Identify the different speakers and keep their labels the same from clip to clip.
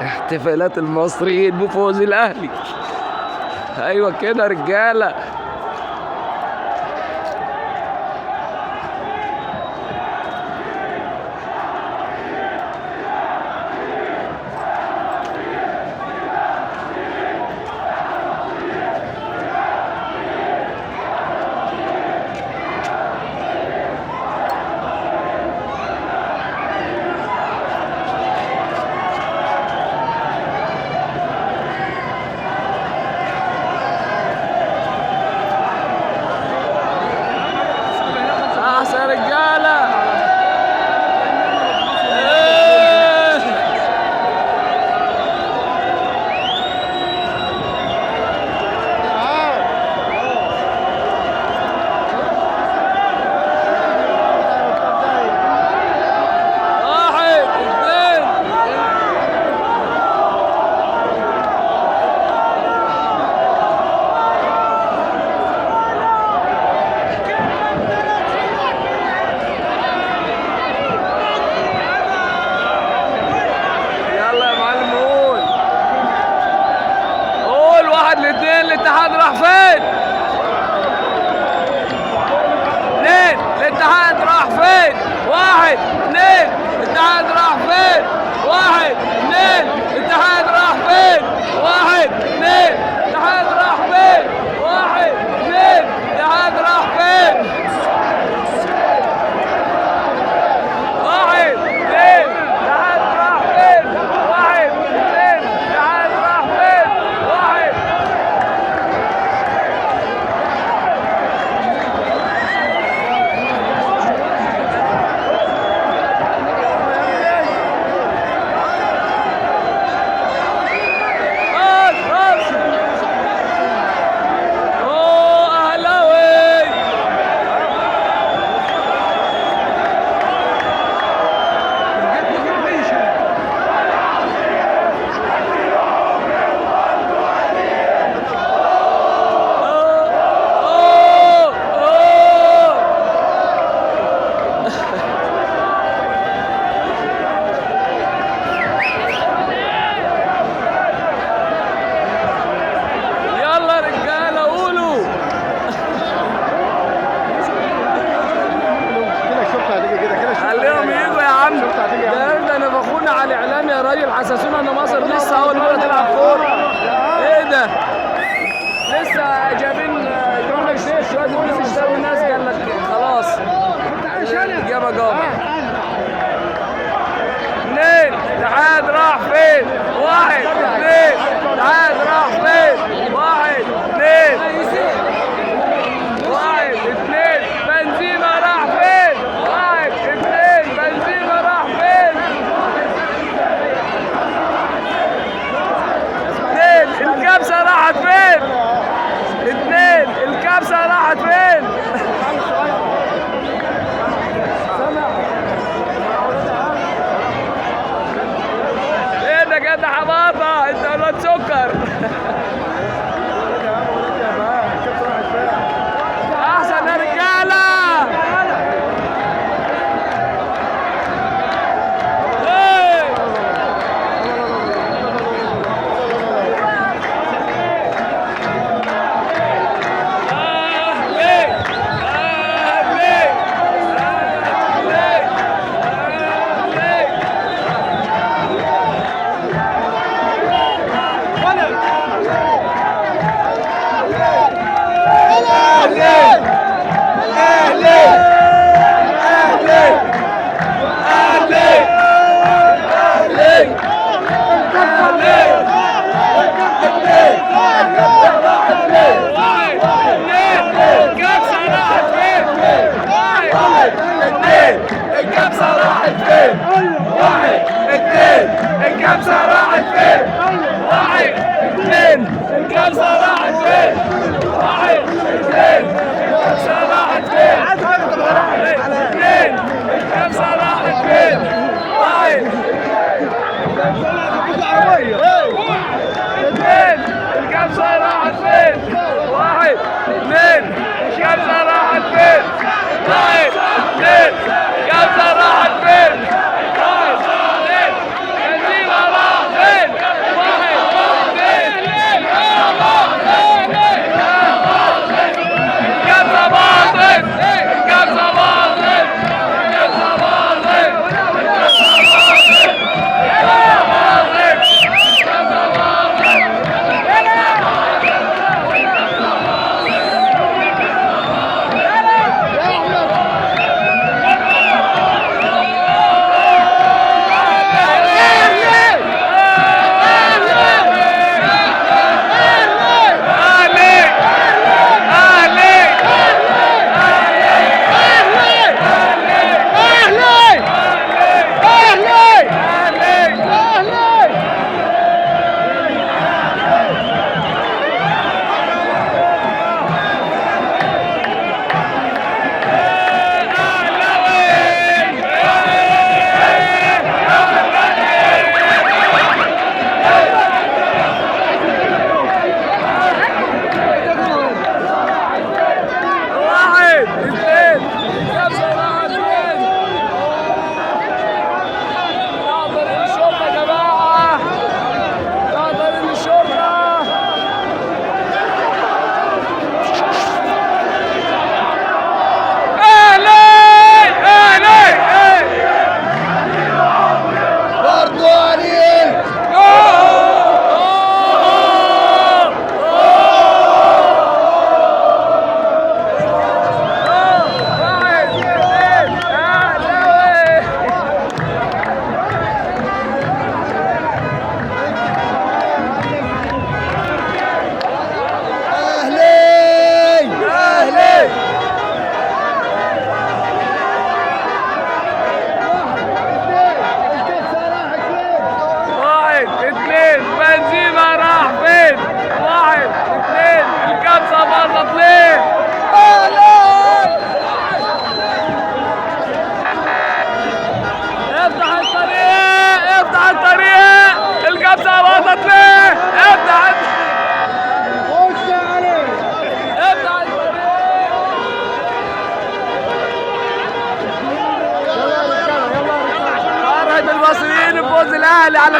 Speaker 1: احتفالات المصريين بفوز الاهلي. ايوه كده رجاله. يا رجاله الاتحاد راح فين؟ اثنين الاتحاد راح فين؟ واحد اثنين الاتحاد راح فين؟ واحد اثنين الاتحاد راح فين؟ واحد اثنين الاتحاد راح فين؟ واحد اثنين الاتحاد راح فين؟ واحد اثنين الاتحاد راح فين؟ واحد اثنين الاتحاد راح فين؟ واحد على الاعلام يا راجل. حسسونا ان مصر لسه اول مره تلعب كوره. ايه ده؟ لسه جايبين يروحوا الجيش شويه بوليس يشتروا الناس. قال لك خلاص الاجابه جاوبت. اثنين الاتحاد راح فين؟ واحد اثنين الاتحاد راح فين؟ واحد اثنين واحد اثنين بنزيما راح فين؟ واحد اثنين بنزيما راح فين؟ الكبسة راحت فين؟ اثنين الكبسة راحت فين؟ ايه ده كده حباطة؟ انت ولاد سكر. احسن يا رجالة. الكبسة راحت فين؟ واحد اثنين الكبسة راحت فين؟ واحد اثنين الكبسة راحت فين؟ واحد اثنين الكبسة راحت فين؟ اثنين الكبسة راحت فين؟ واحد اثنين الكبسة راحت فين؟ واحد اثنين الكبسة راحت فين؟ واحد اثنين الكبسة راحت فين؟ واحد اثنين بنزيما راح فين؟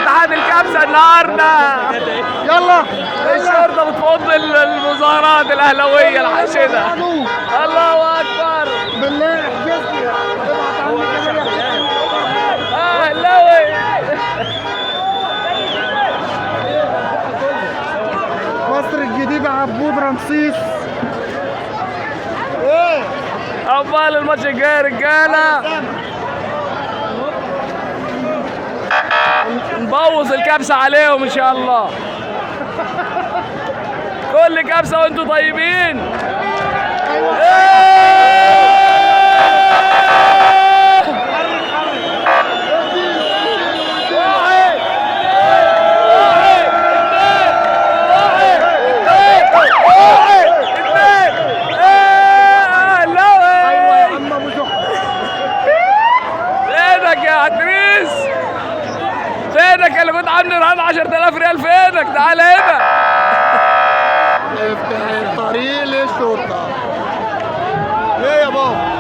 Speaker 1: اتحاد الكبسه النهارده.
Speaker 2: يلا
Speaker 1: الشرطه بتفض المظاهرات الاهلاويه الحاشده. الله اكبر.
Speaker 2: بالله احجزني ابعت عني كمان
Speaker 1: اهلاوي.
Speaker 2: مصر الجديدة عبود رمسيس. ايه
Speaker 1: عقبال الماتش الجاي يا رجاله. نبوظ الكبسه عليهم ان شاء الله. كل كبسه وانتم طيبين. فينك يا عتريس؟ فينك اللي كنت عامل رهان 10000 ريال؟ فينك؟ تعال هنا.
Speaker 2: افتح الطريق للشرطة. ليه يا بابا؟